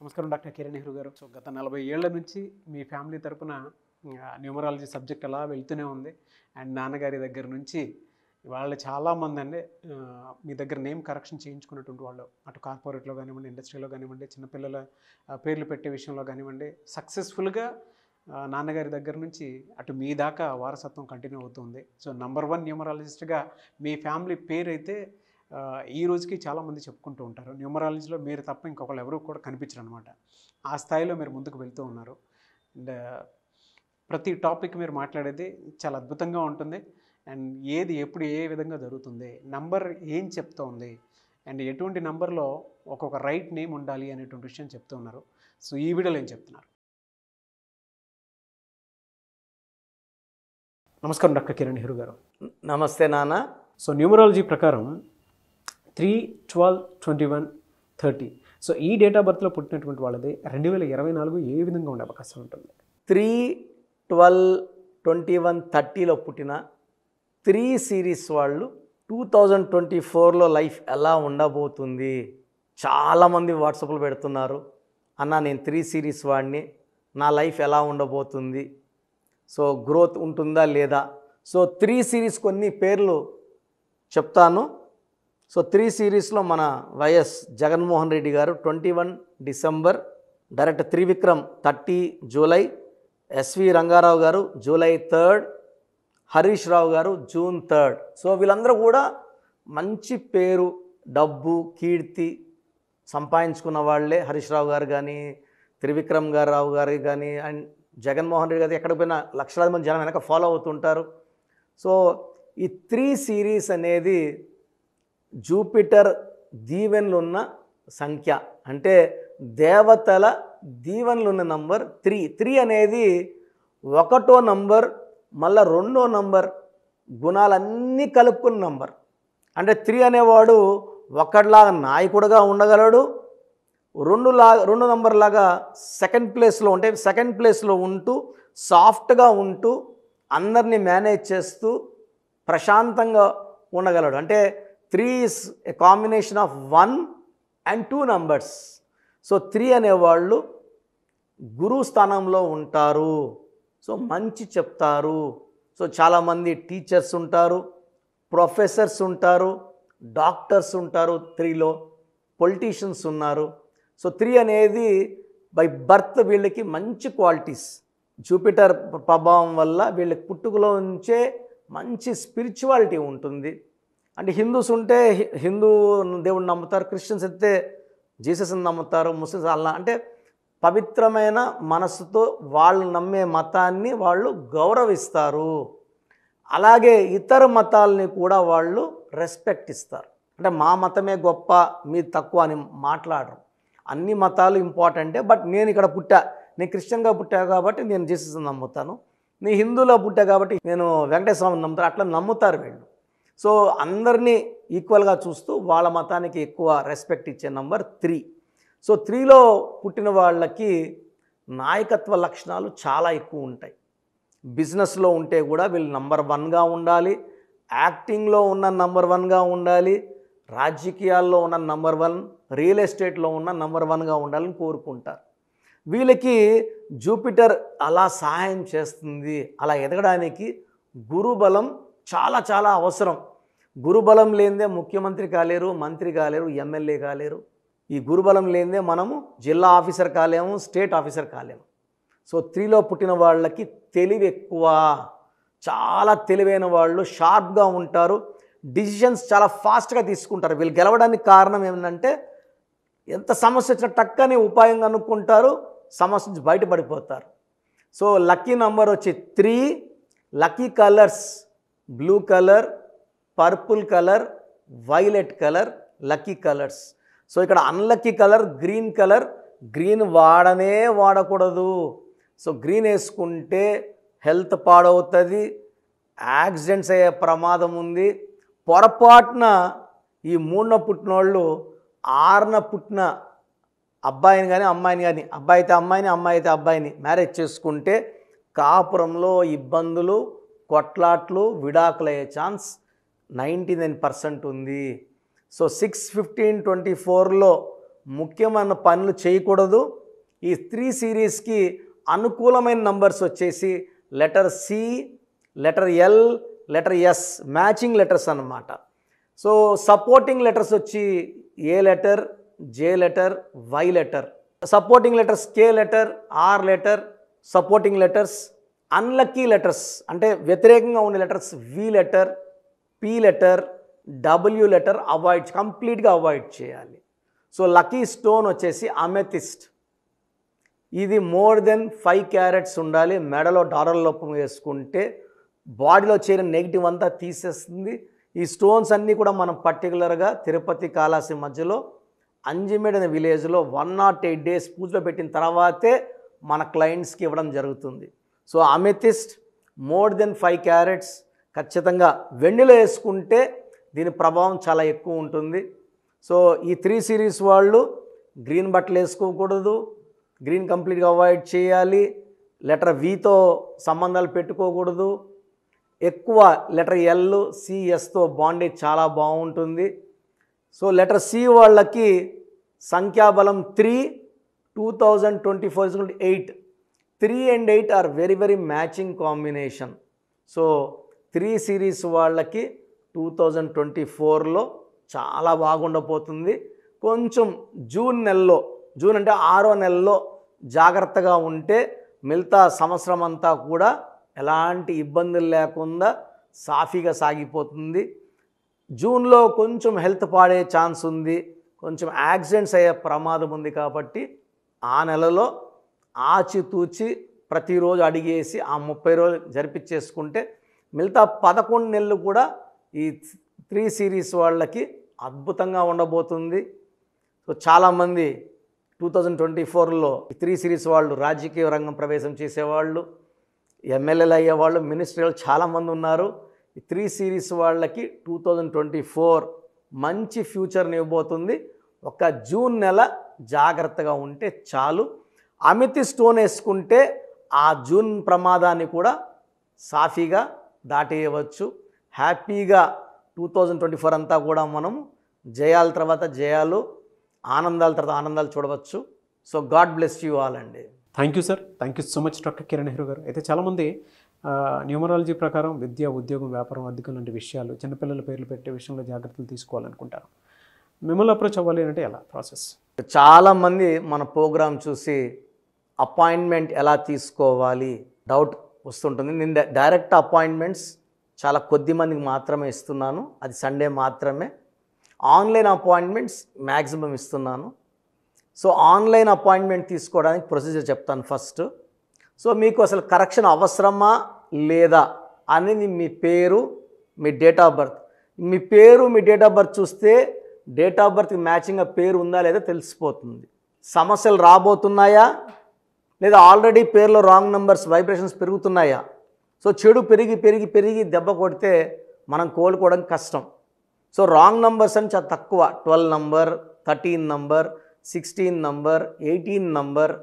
నమస్కారం డాక్టర్ కిరణ్ నెహ్రూ గారు. సో గత 40 ఏళ్ల నుంచి మీ ఫ్యామిలీ తరపున న్యూమరాలజీ సబ్జెక్ట్ అలా వెళ్తూనే ఉంది. అండ్ నాన్నగారి దగ్గర నుంచి వాళ్ళు చాలామంది అండి మీ దగ్గర నేమ్ కరెక్షన్ చేయించుకున్నటువంటి వాళ్ళు, అటు కార్పొరేట్లో కానివ్వండి, ఇండస్ట్రీలో కానివ్వండి, చిన్నపిల్లల పేర్లు పెట్టే విషయంలో కానివ్వండి, సక్సెస్ఫుల్గా నాన్నగారి దగ్గర నుంచి అటు మీ దాకా వారసత్వం కంటిన్యూ అవుతుంది. సో నంబర్ 1 న్యూమరాలజిస్ట్గా మీ ఫ్యామిలీ పేరు అయితే ఈ రోజుకి చాలామంది చెప్పుకుంటూ ఉంటారు. న్యూమరాలజీలో మీరు తప్ప ఇంకొకళ్ళు ఎవరు కూడా కనిపించరు అనమాట. ఆ స్థాయిలో మీరు ముందుకు వెళ్తూ ఉన్నారు. అండ్ ప్రతి టాపిక్ మీరు మాట్లాడేది చాలా అద్భుతంగా ఉంటుంది. అండ్ ఏది ఎప్పుడు ఏ విధంగా జరుగుతుంది, నంబర్ ఏం చెప్తోంది, అండ్ ఎటువంటి నంబర్లో ఒక్కొక్క రైట్ నేమ్ ఉండాలి అనేటువంటి విషయం చెప్తూ ఉన్నారు. సో ఈ వీడియోలో ఏం చెప్తున్నారు? నమస్కారం డాక్టర్ కిరణ్ నెహ్రూ గారు. నమస్తే నాన్న. సో న్యూమరాలజీ ప్రకారం 3/12/21/30, సో ఈ డేట్ ఆఫ్ బర్త్లో పుట్టినటువంటి వాళ్ళది 2024 ఏ విధంగా ఉండే అవకాశం ఉంటుంది? 3/12/21/30లో పుట్టిన 3 సిరీస్ వాళ్ళు 2024లో లైఫ్ ఎలా ఉండబోతుంది? చాలామంది వాట్సాప్లో పెడుతున్నారు, అన్న నేను 3 సిరీస్ వాడిని, నా లైఫ్ ఎలా ఉండబోతుంది, సో గ్రోత్ ఉంటుందా లేదా? సో 3 సిరీస్ కొన్ని పేర్లు చెప్తాను. సో 3 సిరీస్లో మన వైఎస్ జగన్మోహన్ రెడ్డి గారు 21 December, director Trivikram 30 July, SV Rangarao గారు జూలై 3, హరీష్ రావు గారు జూన్ 3. సో వీళ్ళందరూ కూడా మంచి పేరు, డబ్బు, కీర్తి సంపాదించుకున్న వాళ్ళే. హరీష్ రావు గారు కానీ, త్రివిక్రమ్ రావు గారు కానీ, అండ్ జగన్మోహన్ రెడ్డి గారు ఎక్కడికి పోయినా లక్షలాది మంది జనం వెనక ఫాలో అవుతుంటారు. సో ఈ 3 సిరీస్ అనేది జూపిటర్ దీవెనలు ఉన్న సంఖ్య, అంటే దేవతల దీవెనలు ఉన్న నంబర్ 3. 3 అనేది 1వ నంబర్, మళ్ళీ 2వ నంబర్ గుణాలన్నీ కలుపుకున్న నంబర్. అంటే 3 అనేవాడు ఒకటిలాగా నాయకుడుగా ఉండగలడు, 2 నంబర్ లాగా సెకండ్ ప్లేస్లో ఉంటూ సాఫ్ట్గా ఉంటూ అందరినీ మేనేజ్ చేస్తూ ప్రశాంతంగా ఉండగలడు. అంటే 3 is a combination of 1 and 2 numbers. So 3 అనేవాళ్ళు గురువు స్థానంలో ఉంటారు. సో మంచి చెప్తారు. సో చాలామంది టీచర్స్ ఉంటారు, ప్రొఫెసర్స్ ఉంటారు, డాక్టర్స్ ఉంటారు, 3లో పొలిటీషియన్స్ ఉన్నారు. సో 3 అనేది బై బర్త్ వీళ్ళకి మంచి క్వాలిటీస్, జూపిటర్ ప్రభావం వల్ల వీళ్ళకి పుట్టుకలో నుంచే మంచి స్పిరిచువాలిటీ ఉంటుంది. అంటే హిందూస్ ఉంటే హిందూ దేవుడిని నమ్ముతారు, క్రిస్టియన్స్ అయితే జీసస్ని నమ్ముతారు, ముస్లిమ్స్ అల్లా. అంటే పవిత్రమైన మనసుతో వాళ్ళు నమ్మే మతాన్ని వాళ్ళు గౌరవిస్తారు. అలాగే ఇతర మతాలని కూడా వాళ్ళు రెస్పెక్ట్ ఇస్తారు. అంటే మా మతమే గొప్ప, మీ తక్కువ అని మాట్లాడరు. అన్ని మతాలు ఇంపార్టెంటే, బట్ నేను ఇక్కడ పుట్టా, నేను క్రిస్టియన్గా పుట్టా కాబట్టి నేను జీసస్ని నమ్ముతాను, నీ హిందూలో పుట్టా కాబట్టి నేను వెంకటేశ్వర స్వామిని నమ్ముతాను, అట్లా నమ్ముతారు వీళ్ళు. సో అందరినీ ఈక్వల్గా చూస్తూ వాళ్ళ మతానికి ఎక్కువ రెస్పెక్ట్ ఇచ్చే నంబర్ 3. సో 3లో పుట్టిన వాళ్ళకి నాయకత్వ లక్షణాలు చాలా ఎక్కువ ఉంటాయి. బిజినెస్లో ఉంటే కూడా వీళ్ళు నంబర్ 1గా ఉండాలి, యాక్టింగ్లో ఉన్న నంబర్ 1గా ఉండాలి, రాజకీయాల్లో ఉన్న నంబర్ 1, రియల్ ఎస్టేట్లో ఉన్న నంబర్ 1గా ఉండాలని కోరుకుంటారు. వీళ్ళకి జూపిటర్ అలా సహాయం చేస్తుంది. అలా ఎదగడానికి గురుబలం చాలా చాలా అవసరం. గురుబలం లేనిదే ముఖ్యమంత్రి కాలేరు, మంత్రి కాలేరు, ఎమ్మెల్యే కాలేరు. ఈ గురుబలం లేనిదే మనము జిల్లా ఆఫీసర్ కాలేము, స్టేట్ ఆఫీసర్ కాలేము. సో 3లో పుట్టిన వాళ్ళకి తెలివి ఎక్కువ, చాలా తెలివైన వాళ్ళు, షార్ప్గా ఉంటారు, డిసిషన్స్ చాలా ఫాస్ట్గా తీసుకుంటారు. వీళ్ళు గెలవడానికి కారణం ఏంటంటే ఎంత సమస్య వచ్చినా టక్కని ఉపాయం కనుక్కుంటారు, సమస్య నుంచి బయటపడిపోతారు. సో లక్కీ నంబర్ వచ్చి 3. Lucky colours blue colour, purple colour, violet colour lucky colours. So ఇక్కడ unlucky colour green colour. Green వాడనే వాడకూడదు. సో గ్రీన్ వేసుకుంటే హెల్త్ పాడవుతుంది, యాక్సిడెంట్స్ అయ్యే ప్రమాదం ఉంది. పొరపాటున ఈ 3న పుట్టిన వాళ్ళు 6న పుట్టిన అబ్బాయిని కానీ అమ్మాయిని కానీ, అబ్బాయి అయితే అమ్మాయిని, అమ్మాయి అయితే అబ్బాయిని మ్యారేజ్ చేసుకుంటే కాపురంలో ఇబ్బందులు, కొట్లాట్లు, విడాకులు అయ్యే ఛాన్స్ 99% ఉంది. సో 6/15/24లో ముఖ్యమైన పనులు చేయకూడదు. ఈ 3 సిరీస్కి అనుకూలమైన నంబర్స్ వచ్చేసి letter C, letter L, letter S, matching letters అన్నమాట. సో సపోర్టింగ్ లెటర్స్ వచ్చి A letter, J letter, Y letter. Supporting letters K letter, R letter, supporting letters. Unlucky letters అంటే వ్యతిరేకంగా ఉండే letters V letter, P letter, W letter కంప్లీట్గా avoid చేయాలి. So lucky stone వచ్చేసి amethyst. ఇది more than 5 carats ఉండాలి. మెడలో dollar లోపం వేసుకుంటే బాడీలో చేరిన నెగిటివ్ అంతా తీసేస్తుంది. ఈ స్టోన్స్ అన్నీ కూడా మనం పర్టికులర్గా తిరుపతి కాళాసి మధ్యలో అంజిమేడ్ అనే విలేజ్లో 108 డేస్ పూజలో పెట్టిన తర్వాతే మన క్లయింట్స్కి ఇవ్వడం జరుగుతుంది. So amethyst more than 5 carats ఖచ్చితంగా వెండిలో వేసుకుంటే దీని ప్రభావం చాలా ఎక్కువ ఉంటుంది. సో ఈ 3 సిరీస్ వాళ్ళు గ్రీన్ బట్టలు వేసుకోకూడదు, గ్రీన్ కంప్లీట్గా అవాయిడ్ చేయాలి, లెటర్ వితో సంబంధాలు పెట్టుకోకూడదు, ఎక్కువ లెటర్ ఎల్, సిఎస్తో బాండేజ్ చాలా బాగుంటుంది. సో లెటర్ సి వాళ్ళకి సంఖ్యాబలం 3, 2024 8. 3 and 8 are very very matching combination. So 3 series వాళ్ళకి 2024లో చాలా బాగుండబోతుంది. కొంచెం జూన్ నెలలో, జూన్ అంటే 6వ నెలలో జాగ్రత్తగా ఉంటే మిగతా సంవత్సరం అంతా కూడా ఎలాంటి ఇబ్బందులు లేకుండా సాఫీగా సాగిపోతుంది. జూన్లో కొంచెం హెల్త్ పాడే ఛాన్స్ ఉంది, కొంచెం యాక్సిడెంట్స్ అయ్యే ప్రమాదం ఉంది. కాబట్టి ఆ నెలలో ఆచితూచి ప్రతిరోజు అడిగేసి ఆ 30 రోజులు జరిపించేసుకుంటే మిగతా 11 నెలలు కూడా ఈ 3 సిరీస్ వాళ్ళకి అద్భుతంగా ఉండబోతుంది. సో చాలామంది 2024లో 3 సిరీస్ వాళ్ళు రాజకీయ రంగం ప్రవేశం చేసేవాళ్ళు, ఎమ్మెల్యేలు అయ్యేవాళ్ళు, మినిస్టర్లు చాలామంది ఉన్నారు. ఈ 3 సిరీస్ వాళ్ళకి 2024 మంచి ఫ్యూచర్ని ఇవ్వబోతుంది. ఒక జూన్ నెల జాగ్రత్తగా ఉంటే చాలు. అమితి స్టోన్ వేసుకుంటే ఆ జూన్ ప్రమాదాన్ని కూడా సాఫీగా దాటేయవచ్చు. హ్యాపీగా 2024 అంతా కూడా మనం జయాల తర్వాత జయాలు, ఆనందాల తర్వాత ఆనందాలు చూడవచ్చు. So God bless you all అండి. Thank you sir, thank you so much doctor Kiran Nehru గారు. అయితే చాలామంది న్యూమరాలజీ ప్రకారం విద్య, ఉద్యోగం, వ్యాపారం, అధికం లాంటి విషయాలు, చిన్నపిల్లల పేర్లు పెట్టే విషయంలో జాగ్రత్తలు తీసుకోవాలనుకుంటారు. మిమ్మల్ని అప్రోచ్ అవ్వాలి అంటే ఎలా ప్రాసెస్? చాలామంది మన ప్రోగ్రామ్ చూసి అపాయింట్మెంట్ ఎలా తీసుకోవాలి డౌట్ వస్తుంటుంది. నేను డైరెక్ట్ అపాయింట్మెంట్స్ చాలా కొద్ది మందికి మాత్రమే ఇస్తున్నాను, అది సండే మాత్రమే. ఆన్లైన్ అపాయింట్మెంట్స్ మ్యాక్సిమం ఇస్తున్నాను. సో ఆన్లైన్ అపాయింట్మెంట్ తీసుకోవడానికి ప్రొసీజర్ చెప్తాను ఫస్ట్. సో మీకు అసలు కరెక్షన్ అవసరమా లేదా అనేది మీ పేరు, మీ డేట్ ఆఫ్ బర్త్. మీ పేరు, మీ డేట్ ఆఫ్ బర్త్ చూస్తే డేట్ ఆఫ్ బర్త్కి మ్యాచింగ్గా పేరు ఉందా లేదా తెలిసిపోతుంది. సమస్యలు రాబోతున్నాయా లేదా ఆల్రెడీ పేరులో రాంగ్ నెంబర్స్ వైబ్రేషన్స్ పెరుగుతున్నాయా? సో చెడు పెరిగి పెరిగి పెరిగి దెబ్బ కొడితే మనం కోలుకోవడం కష్టం. సో రాంగ్ నెంబర్స్ అని చాలా తక్కువ. 12 number, 13 number, 16 number, 18 number,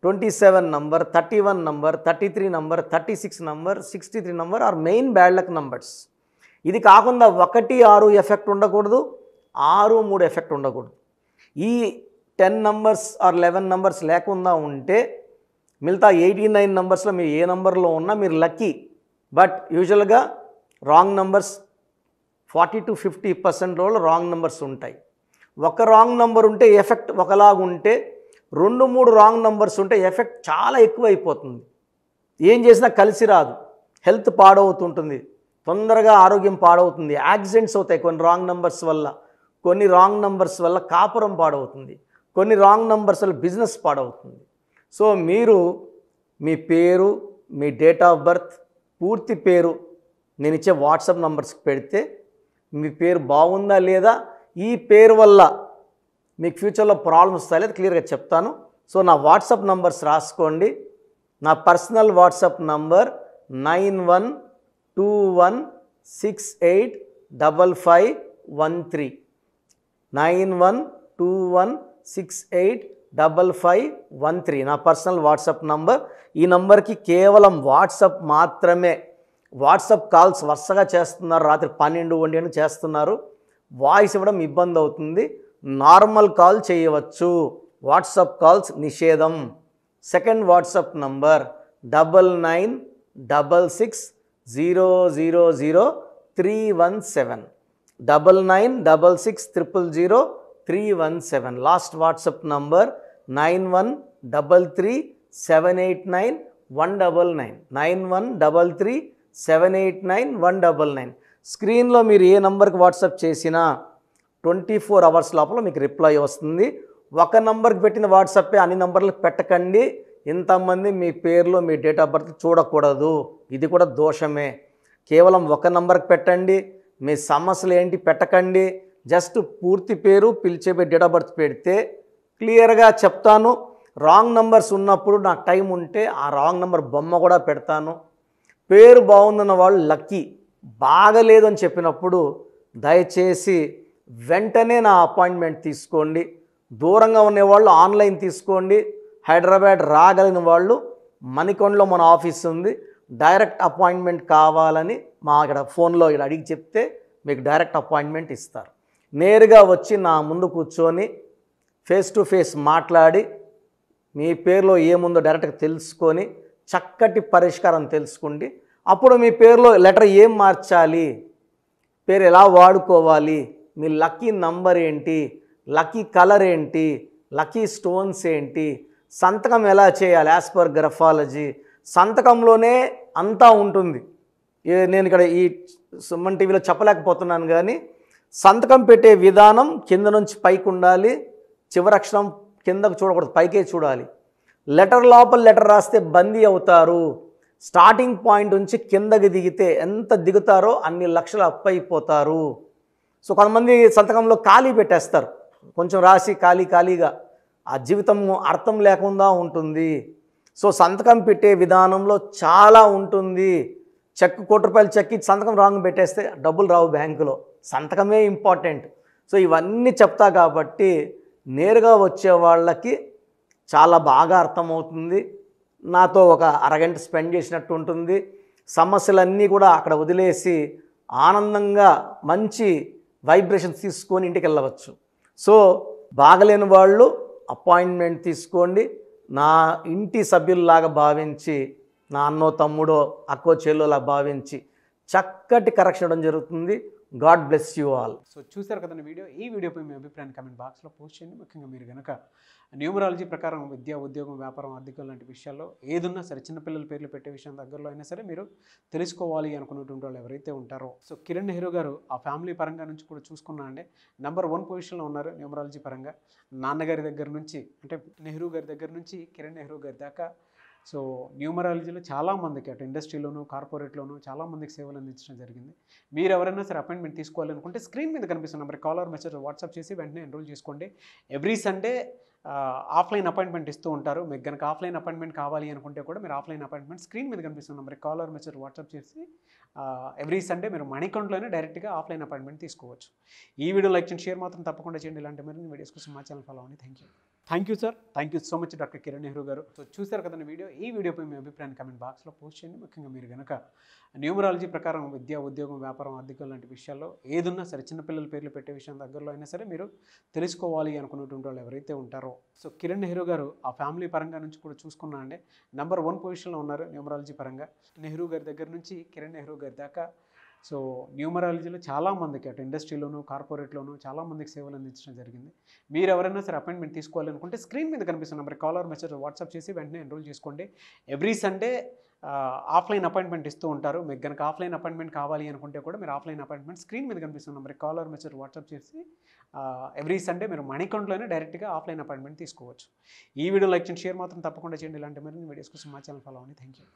27 number, 31 number, 33 number, 36 number, 63 number are main bad luck numbers. ఇది కాకుండా 1, 6 ఎఫెక్ట్ ఉండకూడదు, 6, 3 ఎఫెక్ట్ ఉండకూడదు. ఈ 10 నంబర్స్ ఆర్ 11 నంబర్స్ లేకుండా ఉంటే మిగతా 89 నంబర్స్లో మీరు ఏ నంబర్లో ఉన్నా మీరు లక్కీ. బట్ యూజువల్గా wrong numbers 40 to 50% wrong numbers ఉంటాయి. ఒక రాంగ్ నెంబర్ ఉంటే ఎఫెక్ట్ ఒకలాగా ఉంటే 2, 3 రాంగ్ నెంబర్స్ ఉంటే ఎఫెక్ట్ చాలా ఎక్కువ అయిపోతుంది. ఏం చేసినా కలిసి రాదు, హెల్త్ పాడవుతుంటుంది, తొందరగా ఆరోగ్యం పాడవుతుంది, యాక్సిడెంట్స్ అవుతాయి కొన్ని రాంగ్ నెంబర్స్ వల్ల. కొన్ని రాంగ్ నెంబర్స్ వల్ల కాపురం పాడవుతుంది, కొన్ని రాంగ్ నెంబర్స్ వల్ల బిజినెస్ పాడవుతుంది. సో మీరు మీ పేరు, మీ డేట్ ఆఫ్ బర్త్, పూర్తి పేరు నేను ఇచ్చే వాట్సాప్ నంబర్స్కి పెడితే మీ పేరు బాగుందా లేదా, ఈ పేరు వల్ల మీకు ఫ్యూచర్లో ప్రాబ్లమ్స్ వస్తాయి లేదా క్లియర్గా చెప్తాను. సో నా వాట్సాప్ నంబర్స్ రాసుకోండి. నా పర్సనల్ వాట్సాప్ నంబర్ 9121685513 9121685513 నా పర్సనల్ వాట్సాప్ నంబర్. ఈ నంబర్కి కేవలం వాట్సాప్ మాత్రమే. వాట్సాప్ కాల్స్ వరుసగా చేస్తున్నారు, రాత్రి 12, 1 చేస్తున్నారు, వాయిస్ ఇవ్వడం ఇబ్బంది అవుతుంది. నార్మల్ కాల్ చేయవచ్చు, వాట్సాప్ కాల్స్ నిషేధం. Second WhatsApp number 9966000317, 9966000317. Last WhatsApp number 9133789199, 9133789199. స్క్రీన్లో మీరు ఏ నంబర్కి వాట్సాప్ చేసినా 24 అవర్స్ లోపల మీకు రిప్లై వస్తుంది. ఒక నంబర్కి పెట్టిన వాట్సాపే అన్ని నంబర్లకు పెట్టకండి. ఇంతమంది మీ పేర్లు మీ డేట్ ఆఫ్ బర్త్ చూడకూడదు, ఇది కూడా దోషమే. కేవలం ఒక నంబర్కి పెట్టండి. మీ సమస్యలు ఏంటి పెట్టకండి. జస్ట్ పూర్తి పేరు, పిలిచే డేట్ ఆఫ్ బర్త్ పెడితే క్లియర్గా చెప్తాను. రాంగ్ నంబర్స్ ఉన్నప్పుడు నాకు టైం ఉంటే ఆ రాంగ్ నంబర్ బొమ్మ కూడా పెడతాను. పేరు బాగుందన్న వాళ్ళు లక్కీ, బాగలేదు అని చెప్పినప్పుడు దయచేసి వెంటనే నా అపాయింట్మెంట్ తీసుకోండి. దూరంగా ఉండేవాళ్ళు ఆన్లైన్ తీసుకోండి. హైదరాబాద్ రాగలిగిన వాళ్ళు మణికొండలో మన ఆఫీస్ ఉంది. డైరెక్ట్ అపాయింట్మెంట్ కావాలని మా ఇక్కడ ఫోన్లో ఇక్కడ అడిగి చెప్తే మీకు డైరెక్ట్ అపాయింట్మెంట్ ఇస్తారు. నేరుగా వచ్చి నా ముందు కూర్చొని ఫేస్ టు ఫేస్ మాట్లాడి మీ పేరులో ఏముందో డైరెక్ట్గా తెలుసుకొని చక్కటి పరిష్కారం తెలుసుకోండి. అప్పుడు మీ పేరులో లెటర్ ఏం మార్చాలి, పేరు ఎలా వాడుకోవాలి, మీ లక్కీ నంబర్ ఏంటి, లక్కీ కలర్ ఏంటి, లక్కీ స్టోన్స్ ఏంటి, సంతకం ఎలా చేయాలి యాజ్ పర్ గ్రఫాలజీ, సంతకంలోనే అంతా ఉంటుంది. నేను ఇక్కడ ఈ సుమన్ టీవీలో చెప్పలేకపోతున్నాను కానీ సంతకం పెట్టే విధానం కింద నుంచి పైకి ఉండాలి, చివరి అక్షరం కిందకు చూడకూడదు, పైకే చూడాలి. లెటర్ లోపల లెటర్ రాస్తే బందీ అవుతారు. స్టార్టింగ్ పాయింట్ నుంచి కిందకి దిగితే ఎంత దిగుతారో అన్ని లక్షలు అప్పు అయిపోతారు. సో కొంతమంది సంతకంలో ఖాళీ పెట్టేస్తారు, కొంచెం రాసి ఖాళీగా ఆ జీవితం అర్థం లేకుండా ఉంటుంది. సో సంతకం పెట్టే విధానంలో చాలా ఉంటుంది. చెక్ ₹1 చెక్ ఇచ్చి సంతకం రాంగ్ పెట్టేస్తే డబ్బులు రావు బ్యాంకులో, సంతకమే ఇంపార్టెంట్. సో ఇవన్నీ చెప్తా కాబట్టి నేరుగా వచ్చే వాళ్ళకి చాలా బాగా అర్థమవుతుంది. నాతో ఒక అరగంట స్పెండ్ చేసినట్టు ఉంటుంది. సమస్యలన్నీ కూడా అక్కడ వదిలేసి ఆనందంగా మంచి వైబ్రేషన్స్ తీసుకొని ఇంటికి వెళ్ళవచ్చు. సో బాగలేని వాళ్ళు అపాయింట్మెంట్ తీసుకోండి. నా ఇంటి సభ్యుల్లాగా భావించి, నా అన్నో తమ్ముడో అక్కో చెల్లోలా భావించి చక్కటి కరెక్షన్ ఇవ్వడం జరుగుతుంది. God bless you all. So చూసారు కదండి వీడియో. ఈ వీడియోపై మీ అభిప్రాయాన్ని కామెంట్ బాక్స్లో పోస్ట్ చేయండి. ముఖ్యంగా మీరు కనుక న్యూమరాలజీ ప్రకారం విద్య, ఉద్యోగం, వ్యాపారం, ఆర్థికం లాంటి విషయాల్లో ఏదున్నా సరే, చిన్నపిల్లల పేర్లు పెట్టే విషయం దగ్గరలో అయినా సరే మీరు తెలుసుకోవాలి అనుకున్నటువంటి వాళ్ళు ఎవరైతే ఉంటారో, సో కిరణ్ నెహ్రూ గారు ఆ ఫ్యామిలీ పరంగా నుంచి కూడా చూసుకున్నా అండి నెంబర్ 1 పొజిషన్లో ఉన్నారు న్యూమరాలజీ పరంగా. నాన్నగారి దగ్గర నుంచి అంటే నెహ్రూ గారి దగ్గర నుంచి కిరణ్ నెహ్రూ గారి దాకా సో న్యూమరాలజీలో చాలామందికి అటు ఇండస్ట్రీలోను, కార్పొరేట్లోను చాలామందికి సేవలు అందించడం జరిగింది. మీరు ఎవరైనా సరే అపాయింట్మెంట్ తీసుకోవాలనుకుంటే స్క్రీన్ మీద కనిపిస్తున్న నెంబర్ కాలర్ మెసేజ్ వాట్సాప్ చేసి వెంటనే ఎన్రోల్ చేసుకోండి. ఎవ్రీ సండే ఆఫ్లైన్ అపాయింట్మెంట్ ఇస్తూ ఉంటారు. మీకు కనుక ఆఫ్లైన్ అపాయింట్మెంట్ కావాలి అనుకుంటే కూడా మీరు ఆఫ్లైన్ అపాయింట్మెంట్ స్క్రీన్ మీద కనిపిస్తున్న నెంబర్ కాలర్ మెసేజ్ వాట్సాప్ చేసి ఎవ్రీ సండే మీరు మణికొండలోనే డైరెక్ట్గా ఆఫ్లైన్ అపాయింట్మెంట్ తీసుకోవచ్చు. ఈ వీడియో లైక్ చేయండి, షేర్ మాత్రం తప్పకుండా చేయండి. ఇలాంటి మరిన్ని వీడియోస్ కోసం మా ఛానల్ ఫాలో అవ్వండి. Thank you sir. Thank you so much doctor Kiran Nehru గారు. సో చూసారు కదండి వీడియో. ఈ వీడియోపై మీ అభిప్రాయాన్ని కామెంట్ బాక్స్లో పోస్ట్ చేయండి. ముఖ్యంగా మీరు కనుక న్యూమరాలజీ ప్రకారం విద్య, ఉద్యోగం, వ్యాపారం, ఆర్థికం లాంటి విషయాల్లో ఏదున్నా సరే, చిన్నపిల్లల పేర్లు పెట్టే విషయం దగ్గరలో అయినా సరే మీరు తెలుసుకోవాలి అనుకున్నటువంటి వాళ్ళు ఎవరైతే ఉంటారో, సో కిరణ్ నెహ్రూ గారు ఆ ఫ్యామిలీ పరంగా నుంచి కూడా చూసుకున్నా అండి నెంబర్ 1 పొజిషన్లో ఉన్నారు న్యూమరాలజీ పరంగా. నెహ్రూ గారి దగ్గర నుంచి కిరణ్ నెహ్రూ గారి దాకా సో న్యూమరాలజీలో చాలామందికి అటు ఇండస్ట్రీలోను, కార్పొరేట్లోను చాలామందికి సేవలు అందించడం జరిగింది. మీరు ఎవరైనా సరే అపాయింట్మెంట్ తీసుకోవాలనుకుంటే స్క్రీన్ మీద కనిపిస్తున్న నెంబర్ కాలర్ మెసేజ్ వాట్సాప్ చేసి వెంటనే ఎన్రోల్ చేసుకోండి. ఎవ్రీ సండే ఆఫ్లైన్ అపాయింట్మెంట్ ఇస్తూ ఉంటారు. మీకు కనుక ఆఫ్లైన్ అపాయింట్మెంట్ కావాలి అనుకుంటే కూడా మీరు ఆఫ్లైన్ అపాయింట్మెంట్ స్క్రీన్ మీద కనిపిస్తున్న నెంబర్ కాలర్ మెసేజ్ వాట్సాప్ చేసి ఎవ్రీ సండే మీరు మణికొండలోనే డైరెక్ట్గా ఆఫ్లైన్ అపాయింట్మెంట్ తీసుకోవచ్చు. ఈ వీడియో లైక్ చేయండి, షేర్ మాత్రం తప్పకుండా చేయండి. ఇలాంటి మరిన్ని వీడియోస్ కోసం మా ఛానల్ ఫాలో అవ్వండి. Thank you.